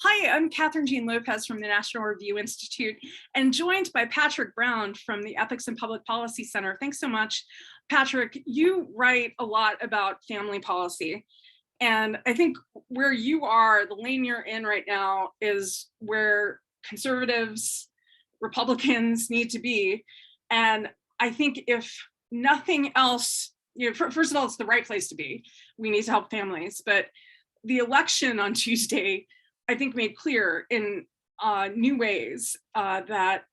Hi, I'm Kathryn Lopez from the National Review Institute and joined by Patrick Brown from the Ethics and Public Policy Center. Thanks so much, Patrick. You write a lot about family policy. And I think where you are, the lane you're in right now, is where conservatives, Republicans need to be. And I think if nothing else, first of all, it's the right place to be. We need to help families. But the election on Tuesday, I think, made clear in new ways that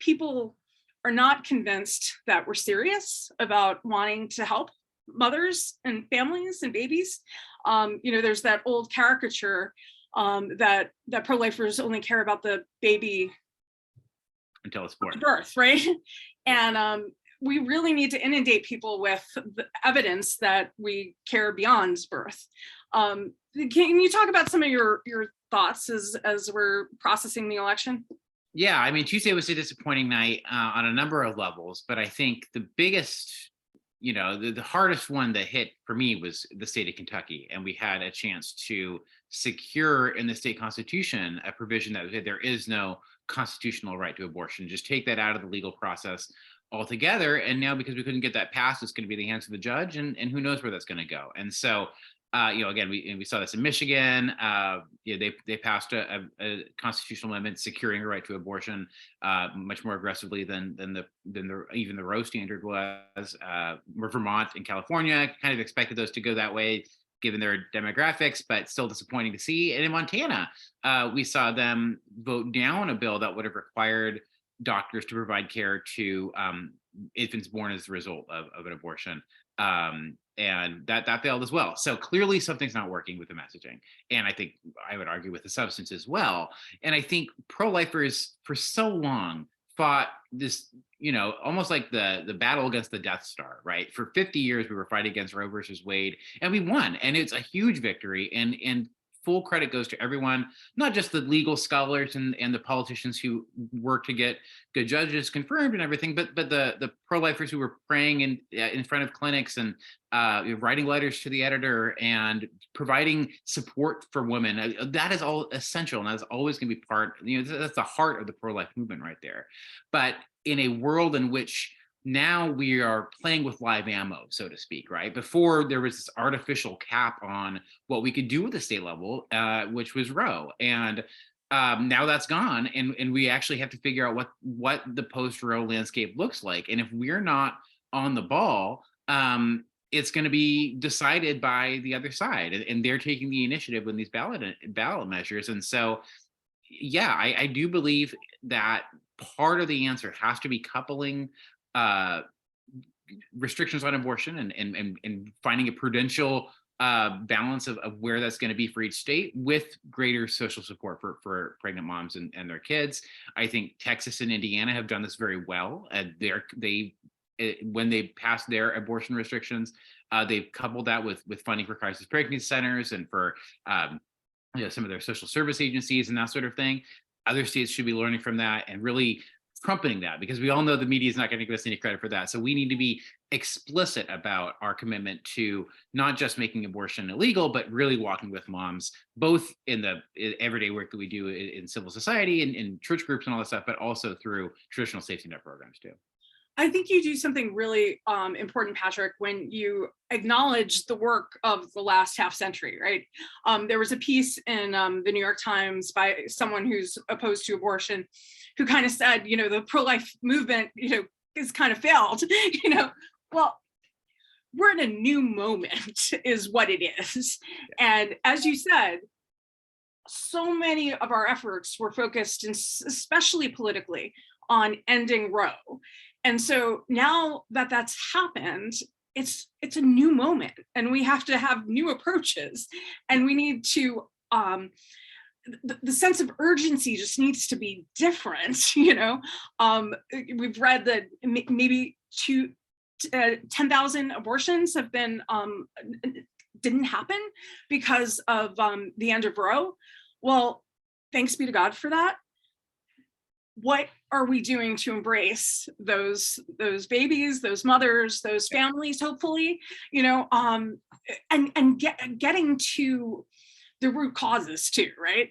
people are not convinced that we're serious about wanting to help mothers and families and babies. There's that old caricature that pro-lifers only care about the baby until it's born, birth, right? And we really need to inundate people with the evidence that we care beyond birth. Can you talk about some of your thoughts as we're processing the election? Yeah, I mean, Tuesday was a disappointing night on a number of levels, but I think the biggest, the hardest one that hit for me was the state of Kentucky. And we had a chance to secure in the state constitution a provision that there is no constitutional right to abortion. Just take that out of the legal process altogether. And now, because we couldn't get that passed, it's going to be in the hands of the judge, and who knows where that's going to go. And so, again, we saw this in Michigan. They passed a constitutional amendment securing a right to abortion much more aggressively than even the Roe standard was. Vermont and California kind of expected those to go that way, given their demographics, but still disappointing to see. And in Montana, we saw them vote down a bill that would have required doctors to provide care to infants born as a result of an abortion. And that failed as well. So clearly something's not working with the messaging. And I think I would argue with the substance as well. And I think pro-lifers for so long fought this, almost like the battle against the Death Star, right? For 50 years, we were fighting against Roe versus Wade, and we won. And it's a huge victory. And full credit goes to everyone, not just the legal scholars and the politicians who work to get good judges confirmed and everything, but the pro-lifers who were praying in front of clinics and writing letters to the editor and providing support for women. That is all essential, and that's always going to be part. That's the heart of the pro-life movement right there. But in a world in which now we are playing with live ammo, so to speak, right? Before there was this artificial cap on what we could do at the state level, which was Roe. And now that's gone. And we actually have to figure out what the post-Roe landscape looks like. And if we're not on the ball, it's going to be decided by the other side. And they're taking the initiative with these ballot measures. And so, yeah, I do believe that part of the answer has to be coupling restrictions on abortion and finding a prudential balance of where that's going to be for each state with greater social support for pregnant moms and their kids. I think Texas and Indiana have done this very well. When they passed their abortion restrictions, they've coupled that with funding for crisis pregnancy centers and for some of their social service agencies and that sort of thing. Other states should be learning from that and really trumpeting that, because we all know the media is not going to give us any credit for that. So we need to be explicit about our commitment to not just making abortion illegal, but really walking with moms, both in the everyday work that we do in civil society and in church groups and all that stuff, but also through traditional safety net programs too. I think you do something really important, Patrick, when you acknowledge the work of the last half century, right? There was a piece in the New York Times by someone who's opposed to abortion, who kind of said, the pro-life movement, is kind of failed. Well, we're in a new moment, is what it is. And as you said, so many of our efforts were focused, especially politically, on ending Roe. And so now that that's happened, it's a new moment, and we have to have new approaches, and we need to the sense of urgency just needs to be different. We've read that maybe 10,000 abortions have been didn't happen because of the end of Roe. Well, thanks be to God for that. What are we doing to embrace those babies, those mothers, those families, hopefully, and getting to the root causes too, right?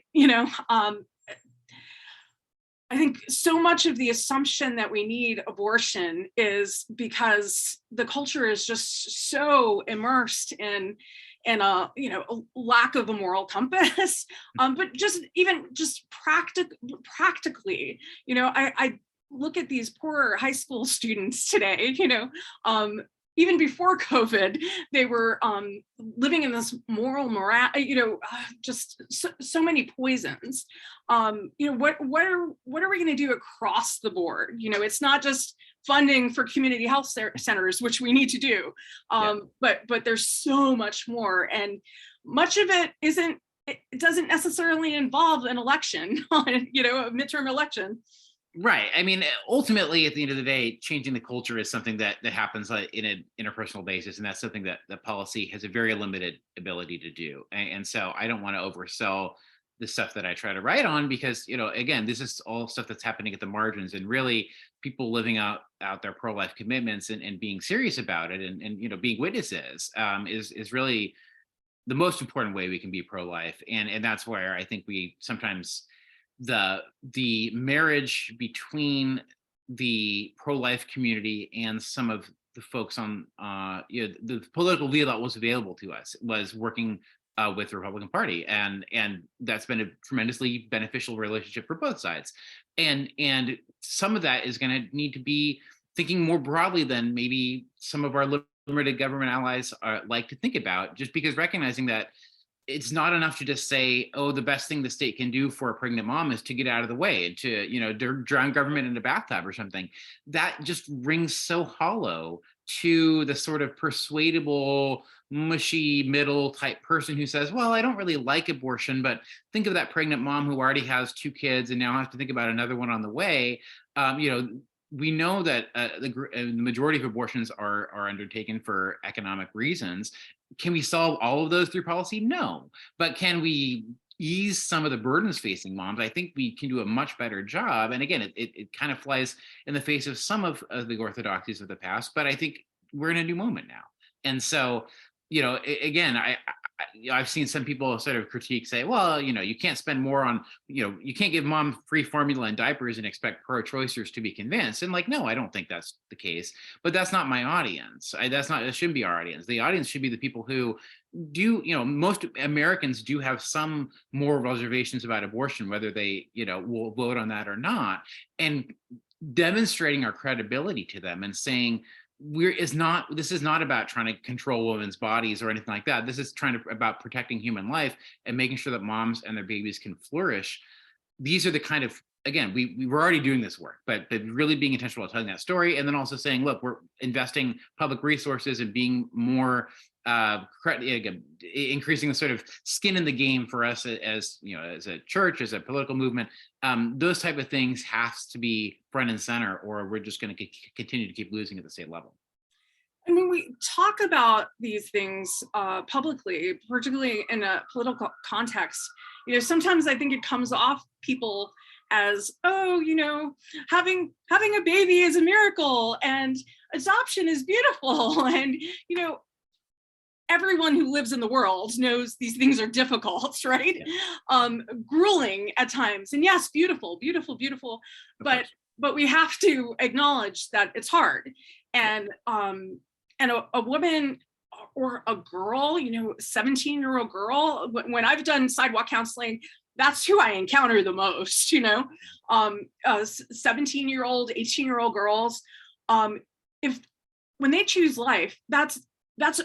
I think so much of the assumption that we need abortion is because the culture is just so immersed in a lack of a moral compass. But just practically, I look at these poor high school students today, even before COVID, they were living in this moral just so many poisons. What are we going to do across the board? It's not just funding for community health centers, which we need to do, but there's so much more, and much of it isn't. It doesn't necessarily involve an election, a midterm election. Right. I mean, ultimately, at the end of the day, changing the culture is something that happens in an interpersonal basis, and that's something that the policy has a very limited ability to do. And so, I don't want to oversell the stuff that I try to write on, because again, this is all stuff that's happening at the margins, and really people living out their pro-life commitments and being serious about it, and being witnesses is really the most important way we can be pro-life, and that's where I think we sometimes the marriage between the pro-life community and some of the folks on the political wheel that was available to us was working with the Republican Party, and that's been a tremendously beneficial relationship for both sides, and some of that is going to need to be thinking more broadly than maybe some of our limited government allies like to think about, just because recognizing that it's not enough to just say, oh, the best thing the state can do for a pregnant mom is to get out of the way and to drown government in a bathtub or something. That just rings so hollow to the sort of persuadable, mushy middle type person who says, well, I don't really like abortion, but think of that pregnant mom who already has 2 kids and now has to think about another one on the way. We know that the majority of abortions are undertaken for economic reasons. Can we solve all of those through policy? No. But can we ease some of the burdens facing moms? I think we can do a much better job. And again, it kind of flies in the face of some of the orthodoxies of the past, but I think we're in a new moment now. And so, again, I've seen some people sort of critique, say, well, you can't spend more on, you can't give mom free formula and diapers and expect pro-choicers to be convinced. And no, I don't think that's the case, but that's not my audience. That shouldn't be our audience. The audience should be the people who do, most Americans do have some moral reservations about abortion, whether they, will vote on that or not, and demonstrating our credibility to them and saying, this is not about trying to control women's bodies or anything like that. This is about protecting human life and making sure that moms and their babies can flourish. These are the kind of, again, we were already doing this work, but really being intentional about telling that story, and then also saying, look, we're investing public resources and being more increasing the sort of skin in the game for us as a church, as a political movement. Those type of things has to be front and center, or we're just going to continue to keep losing at the state level. And when we talk about these things publicly, particularly in a political context, sometimes I think it comes off people as, oh, having a baby is a miracle and adoption is beautiful, and everyone who lives in the world knows these things are difficult, right? Yeah. Grueling at times, and yes, beautiful, but we have to acknowledge that it's hard, and a woman or a girl, 17-year-old girl, when I've done sidewalk counseling, that's who I encounter the most, 17-year-old, 18-year-old girls, when they choose life, that's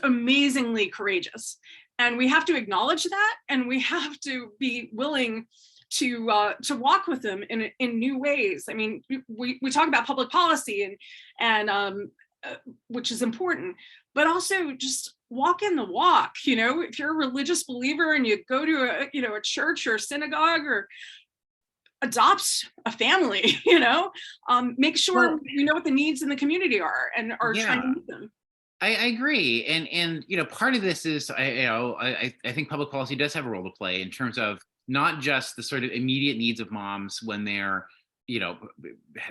amazingly courageous. And we have to acknowledge that, and we have to be willing to walk with them in new ways. I mean, we talk about public policy and which is important, but also just walk in the walk. If you're a religious believer and you go to a church or a synagogue, or adopt a family, make sure we know what the needs in the community are and are trying to meet them. I agree, and part of this is I think public policy does have a role to play in terms of not just the sort of immediate needs of moms when they're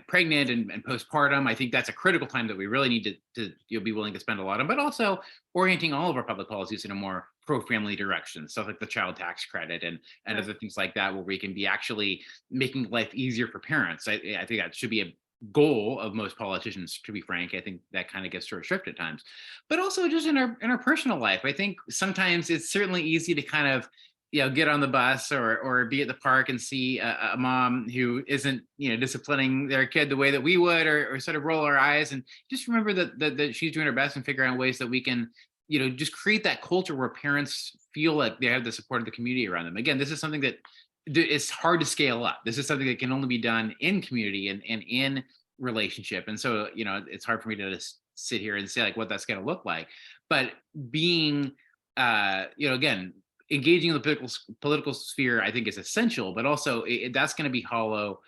pregnant and postpartum. I think that's a critical time that we really need to be willing to spend a lot on, but also orienting all of our public policies in a more pro-family direction. Stuff like the child tax credit and Right. other things like that, where we can be actually making life easier for parents. I think that should be a goal of most politicians, to be frank. I think that kind of gets short shrift at times, but also just in our personal life. I think sometimes it's certainly easy to kind of get on the bus or be at the park and see a mom who isn't disciplining their kid the way that we would, or sort of roll our eyes, and just remember that she's doing her best and figure out ways that we can just create that culture where parents feel like they have the support of the community around them. Again, this is something that it's hard to scale up. This is something that can only be done in community and in relationship, and so it's hard for me to just sit here and say like what that's going to look like. But being again, engaging in the political sphere, I think, is essential, but also that's going to be hollow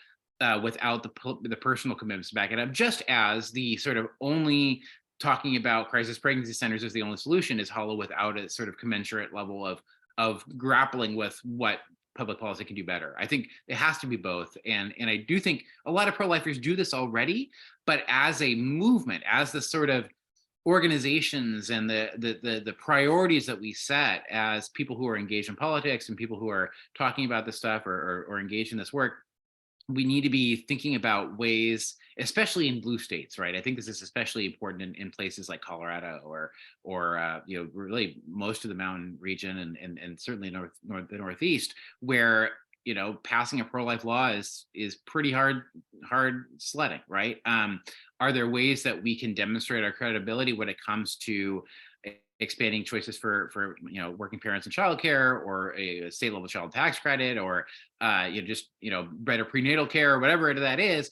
without the personal commitments to back it up. Just as the sort of only talking about crisis pregnancy centers as the only solution is hollow without a sort of commensurate level of grappling with what public policy can do better. I think it has to be both, and I do think a lot of pro-lifers do this already, but as a movement, as the sort of organizations and the priorities that we set as people who are engaged in politics and people who are talking about this stuff or engaged in this work, we need to be thinking about ways, especially in blue states, right? I think this is especially important in places like Colorado or really most of the mountain region and certainly the Northeast, where passing a pro-life law is pretty hard sledding, right? Are there ways that we can demonstrate our credibility when it comes to expanding choices for working parents in childcare, or a state level child tax credit, or better prenatal care, or whatever that is?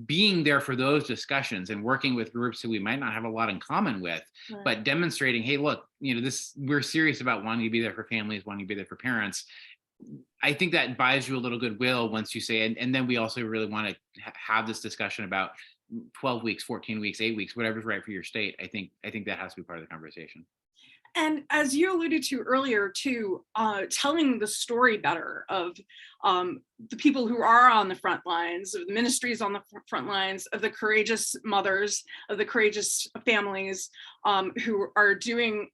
Being there for those discussions and working with groups who we might not have a lot in common with, Right. but demonstrating, hey, look, we're serious about wanting to be there for families, wanting to be there for parents. I think that buys you a little goodwill once you say, and then we also really want to have this discussion about 12 weeks, 14 weeks, 8 weeks, whatever's right for your state. I think that has to be part of the conversation. And as you alluded to earlier, too, telling the story better of the people who are on the front lines, of the ministries on the front lines, of the courageous mothers, of the courageous families who are doing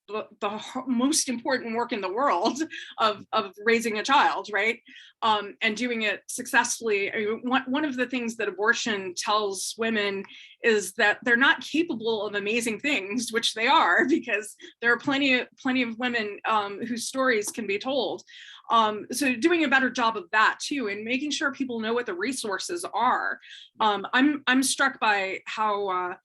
the most important work in the world of raising a child, right? And doing it successfully. I mean, one of the things that abortion tells women is that they're not capable of amazing things, which they are, because there are plenty of women whose stories can be told. So doing a better job of that too, and making sure people know what the resources are. I'm struck by how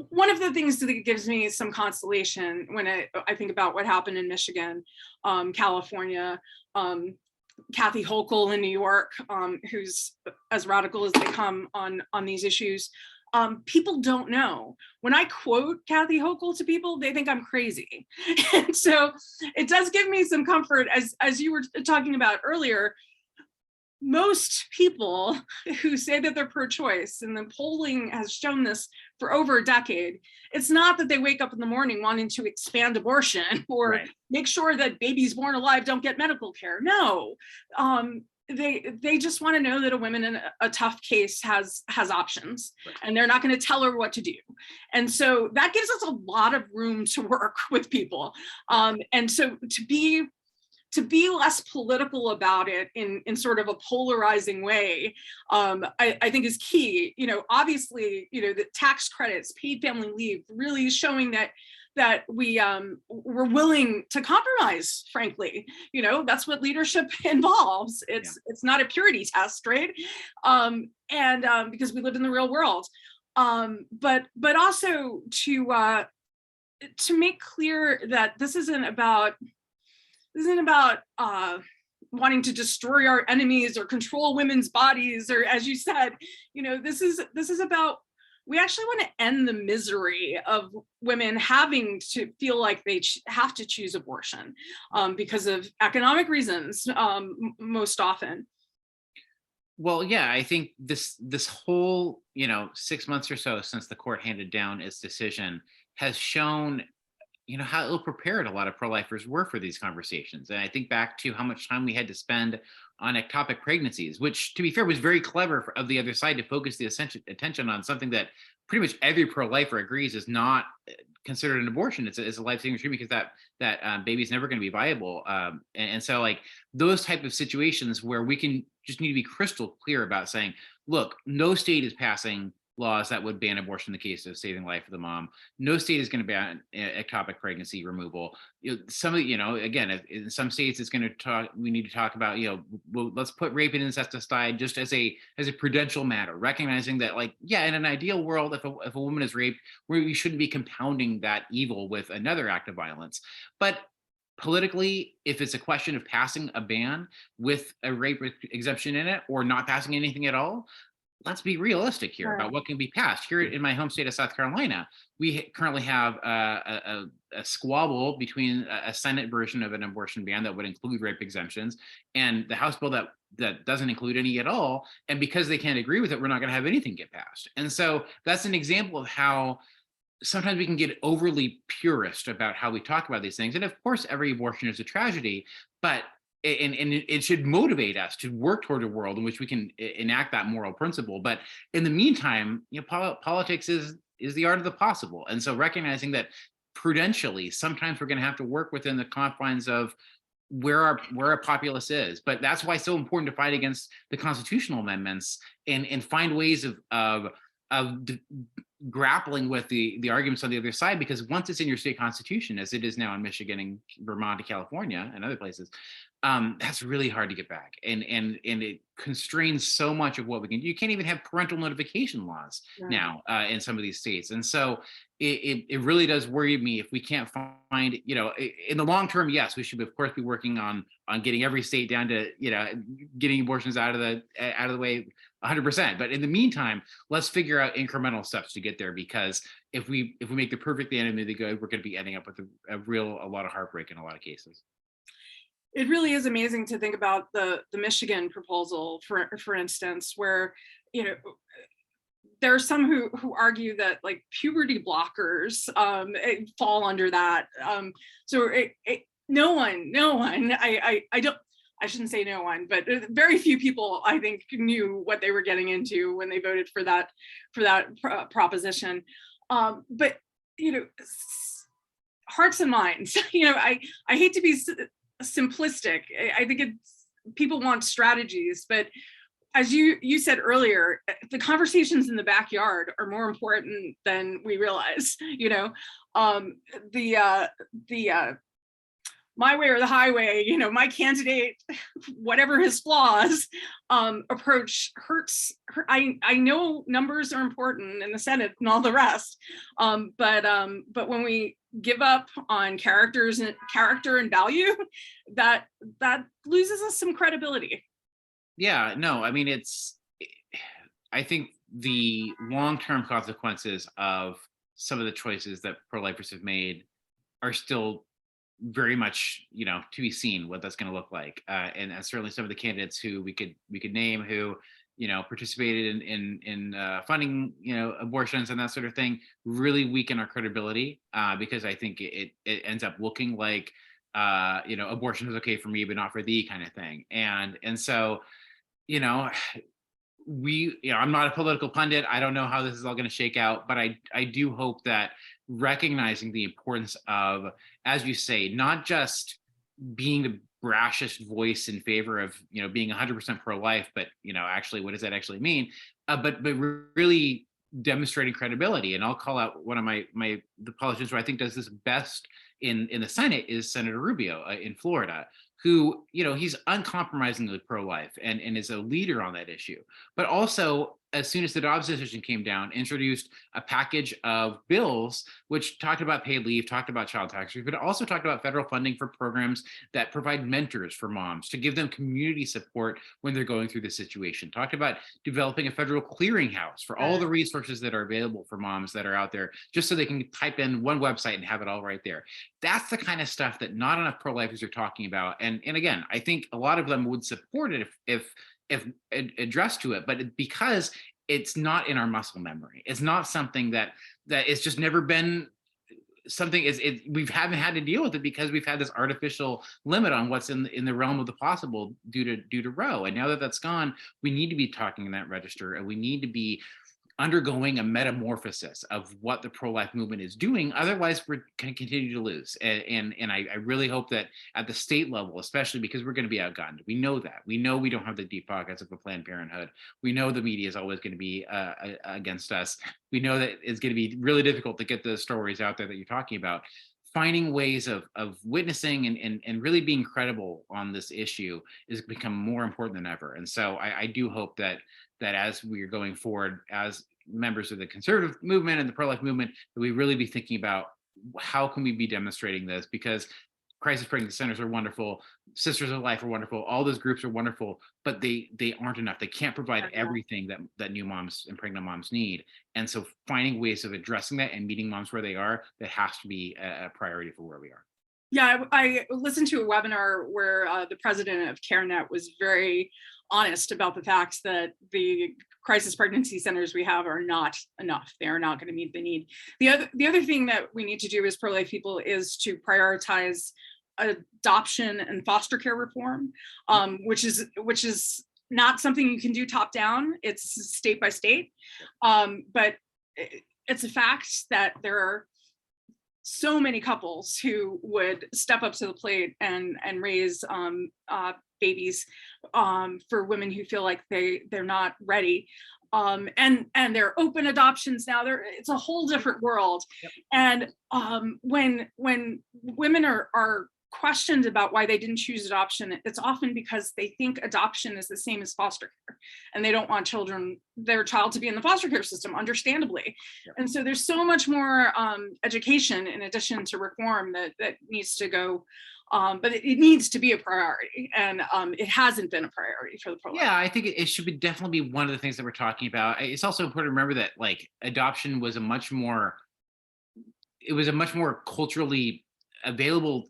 one of the things that gives me some consolation when I think about what happened in Michigan, California, Kathy Hochul in New York, who's as radical as they come on these issues. People don't know. When I quote Kathy Hochul to people, they think I'm crazy. And so it does give me some comfort, as you were talking about earlier. Most people who say that they're pro-choice, and the polling has shown this for over a decade, it's not that they wake up in the morning wanting to expand abortion or Right. make sure that babies born alive don't get medical care. No, they just want to know that a woman in a tough case has options, Right. and they're not going to tell her what to do. And so that gives us a lot of room to work with people. And so to be less political about it in sort of a polarizing way, I think is key. Obviously, the tax credits, paid family leave, really showing that we're willing to compromise, frankly. That's what leadership involves. It's not a purity test, right? And because we live in the real world. But also to make clear that this isn't about wanting to destroy our enemies or control women's bodies, or, as you said, this is about, we actually want to end the misery of women having to feel like they have to choose abortion because of economic reasons, most often. Well, yeah, I think this whole 6 months or so since the court handed down its decision has shown how ill-prepared a lot of pro-lifers were for these conversations. And I think back to how much time we had to spend on ectopic pregnancies, which, to be fair, was very clever of the other side to focus the attention on something that pretty much every pro-lifer agrees is not considered an abortion. It's a life-saving treatment because that baby is never going to be viable. And so, like, those type of situations where we can just need to be crystal clear about saying, look, no state is passing laws that would ban abortion in the case of saving life of the mom. No state is going to ban ectopic pregnancy removal. Some of again, in some states, it's going to talk. We need to talk about, well, let's put rape and incest aside, just as a prudential matter, recognizing that, like, yeah, in an ideal world, if a woman is raped, we shouldn't be compounding that evil with another act of violence. But politically, if it's a question of passing a ban with a rape exemption in it, or not passing anything at all, let's be realistic here about what can be passed. Here in my home state of South Carolina, we currently have a squabble between a Senate version of an abortion ban that would include rape exemptions and the House bill that doesn't include any at all. And because they can't agree with it, we're not going to have anything get passed. And so that's an example of how sometimes we can get overly purist about how we talk about these things. And of course, every abortion is a tragedy, but and it should motivate us to work toward a world in which we can enact that moral principle. But in the meantime, politics is the art of the possible. And so recognizing that prudentially, sometimes we're going to have to work within the confines of where our populace is. But that's why it's so important to fight against the constitutional amendments and find ways of grappling with the arguments on the other side, because once it's in your state constitution, as it is now in Michigan and Vermont and California and other places, that's really hard to get back, and it constrains so much of what we can do. You can't even have parental notification laws now in some of these states, and so it really does worry me if we can't find, in the long term. Yes, we should of course be working on getting every state down to getting abortions out of the way 100%. But in the meantime, let's figure out incremental steps to get there, because if we make the perfect the enemy of the good, we're going to be ending up with a lot of heartbreak in a lot of cases. It really is amazing to think about the Michigan proposal, for instance, where there are some who argue that, like, puberty blockers fall under that. So no one, I shouldn't say no one, but very few people, I think, knew what they were getting into when they voted for that proposition. But hearts and minds. I hate to be simplistic. I think people want strategies, but as you said earlier, the conversations in the backyard are more important than we realize. The my way or the highway, my candidate, whatever his flaws, approach hurts. I know numbers are important in the Senate and all the rest, but when we give up on character and value, that loses us some credibility. Yeah, no, I mean, I think the long-term consequences of some of the choices that pro-lifers have made are still very much, to be seen what that's going to look like. And certainly some of the candidates who we could name who, participated in funding, abortions and that sort of thing, really weaken our credibility, because I think it ends up looking like, abortion is okay for me, but not for thee kind of thing. And so, I'm not a political pundit. I don't know how this is all going to shake out, but I do hope that recognizing the importance of, as you say, not just being the brashest voice in favor of, being 100% pro-life, but, actually, what does that actually mean? But really demonstrating credibility. And I'll call out one of the politicians who I think does this best in the Senate is Senator Rubio in Florida, who, he's uncompromisingly pro-life and is a leader on that issue. But also, as soon as the Dobbs decision came down, introduced a package of bills which talked about paid leave, talked about child tax relief, but also talked about federal funding for programs that provide mentors for moms to give them community support when they're going through the situation. Talked about developing a federal clearinghouse for all the resources that are available for moms that are out there, just so they can type in one website and have it all right there. That's the kind of stuff that not enough pro-lifers are talking about. And again, I think a lot of them would support it if addressed to it, but because it's not in our muscle memory, it's not something that it's just never been something is we haven't had to deal with it because we've had this artificial limit on what's in the realm of the possible due to Roe. And now that that's gone, we need to be talking in that register, and we need to be undergoing a metamorphosis of what the pro-life movement is doing. Otherwise, we're going to continue to lose. And I really hope that at the state level, especially because we're going to be outgunned. We know that. We know we don't have the deep pockets of a Planned Parenthood. We know the media is always going to be against us. We know that it's going to be really difficult to get the stories out there that you're talking about. Finding ways of witnessing and really being credible on this issue has become more important than ever. And so I do hope that as we're going forward as members of the conservative movement and the pro-life movement, that we really be thinking about how can we be demonstrating this, because crisis pregnancy centers are wonderful, Sisters of Life are wonderful, all those groups are wonderful, but they aren't enough. They can't provide everything that new moms and pregnant moms need. And so finding ways of addressing that and meeting moms where they are, that has to be a priority for where we are. Yeah, I listened to a webinar where the president of CareNet was very honest about the fact that the crisis pregnancy centers we have are not enough. They are not going to meet the need. The other thing that we need to do as pro-life people is to prioritize adoption and foster care reform, which is not something you can do top down. It's state by state, but it's a fact that there are so many couples who would step up to the plate and raise babies for women who feel like they're not ready. And they're open adoptions now. It's a whole different world. Yep. And when women are questioned about why they didn't choose adoption, it's often because they think adoption is the same as foster care, and they don't want their child to be in the foster care system, understandably. Yep. And so there's so much more education in addition to reform that needs to go. But it needs to be a priority, and it hasn't been a priority for the pro-life. Yeah, I think it should definitely be one of the things that we're talking about. It's also important to remember that like adoption was a much more culturally available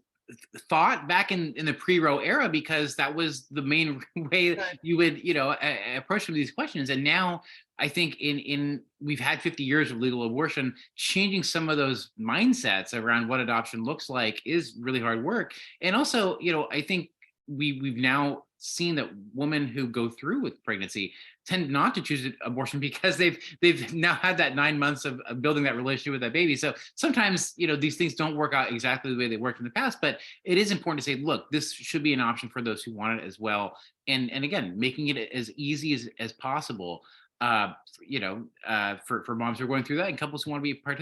thought back in the pre-Roe era, because that was the main way you would approach some of these questions. And now I think in we've had 50 years of legal abortion. Changing some of those mindsets around what adoption looks like is really hard work. And also, I think we've now seen that women who go through with pregnancy tend not to choose abortion because they've now had that 9 months of building that relationship with that baby. So sometimes, these things don't work out exactly the way they worked in the past, but it is important to say, look, this should be an option for those who want it as well. And again, making it as easy as possible, for moms who are going through that and couples who want to be part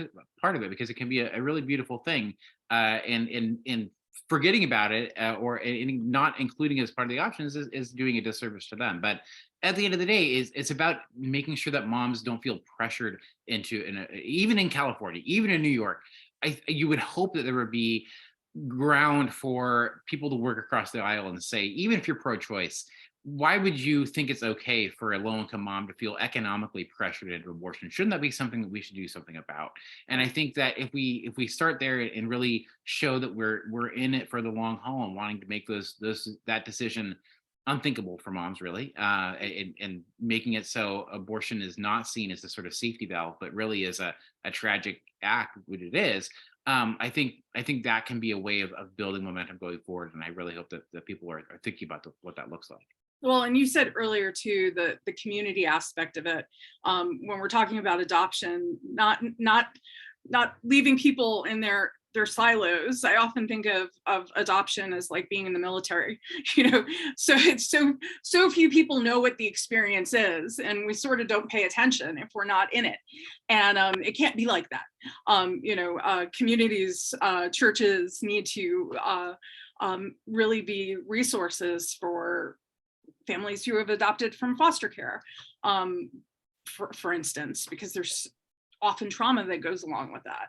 of it, because it can be a really beautiful thing. And forgetting about it or not including it as part of the options is doing a disservice to them. But at the end of the day, it's about making sure that moms don't feel pressured into, even in California, even in New York, you would hope that there would be ground for people to work across the aisle and say, even if you're pro-choice, why would you think it's okay for a low-income mom to feel economically pressured into abortion? Shouldn't that be something that we should do something about? And I think that if we start there and really show that we're in it for the long haul and wanting to make that decision unthinkable for moms, really, and making it so abortion is not seen as a sort of safety valve, but really as a tragic act, what it is. I think that can be a way of building momentum going forward. And I really hope that people are thinking about what that looks like. Well, and you said earlier too, the community aspect of it, when we're talking about adoption, not leaving people in their silos. I often think of adoption as like being in the military, so it's so few people know what the experience is, and we sort of don't pay attention if we're not in it. And it can't be like that. Communities, churches need to really be resources for families who have adopted from foster care, for instance, because there's often trauma that goes along with that.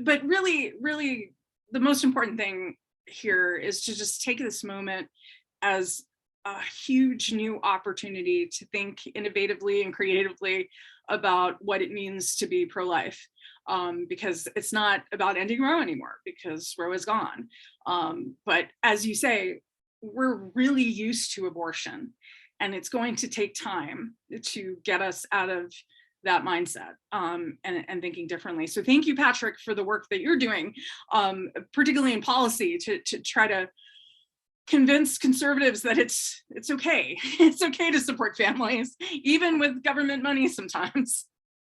But really, really, the most important thing here is to just take this moment as a huge new opportunity to think innovatively and creatively about what it means to be pro-life. Because it's not about ending Roe anymore, because Roe is gone. But as you say, we're really used to abortion, and it's going to take time to get us out of that mindset and thinking differently. So thank you, Patrick, for the work that you're doing, particularly in policy, to try to convince conservatives that it's okay. It's okay to support families, even with government money sometimes.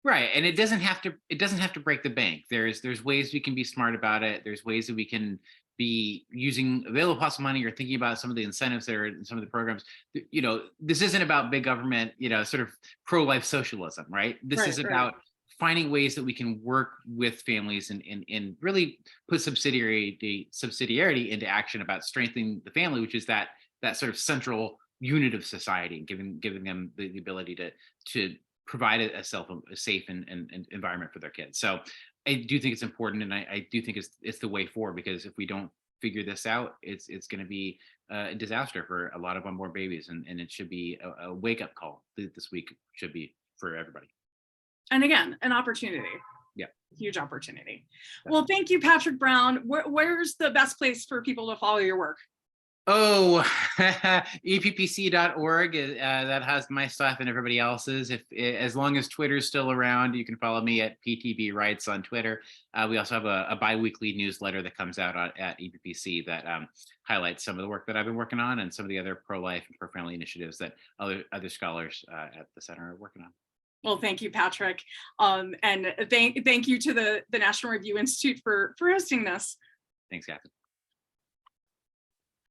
Right, and it doesn't have to break the bank. There's ways we can be smart about it. There's ways that we can be using available possible money or thinking about some of the incentives that are in some of the programs. This isn't about big government, sort of pro-life socialism, right? This is Right, right. about finding ways that we can work with families and really put subsidiarity into action about strengthening the family, which is that sort of central unit of society, and giving them the ability to provide a safe and environment for their kids. So I do think it's important, and I do think it's the way forward, because if we don't figure this out, it's going to be a disaster for a lot of unborn babies, and it should be a wake up call. This week should be for everybody. And again, an opportunity. Yeah, huge opportunity. Well, thank you, Patrick Brown. Where's the best place for people to follow your work? Oh, eppc.org. That has my stuff and everybody else's. As long as Twitter's still around, you can follow me at PTB Rights on Twitter. We also have a bi-weekly newsletter that comes out at EPPC that highlights some of the work that I've been working on and some of the other pro-life and pro-family initiatives that other scholars at the center are working on. Well, thank you, Patrick. And thank you to the National Review Institute for hosting this. Thanks, Kathryn.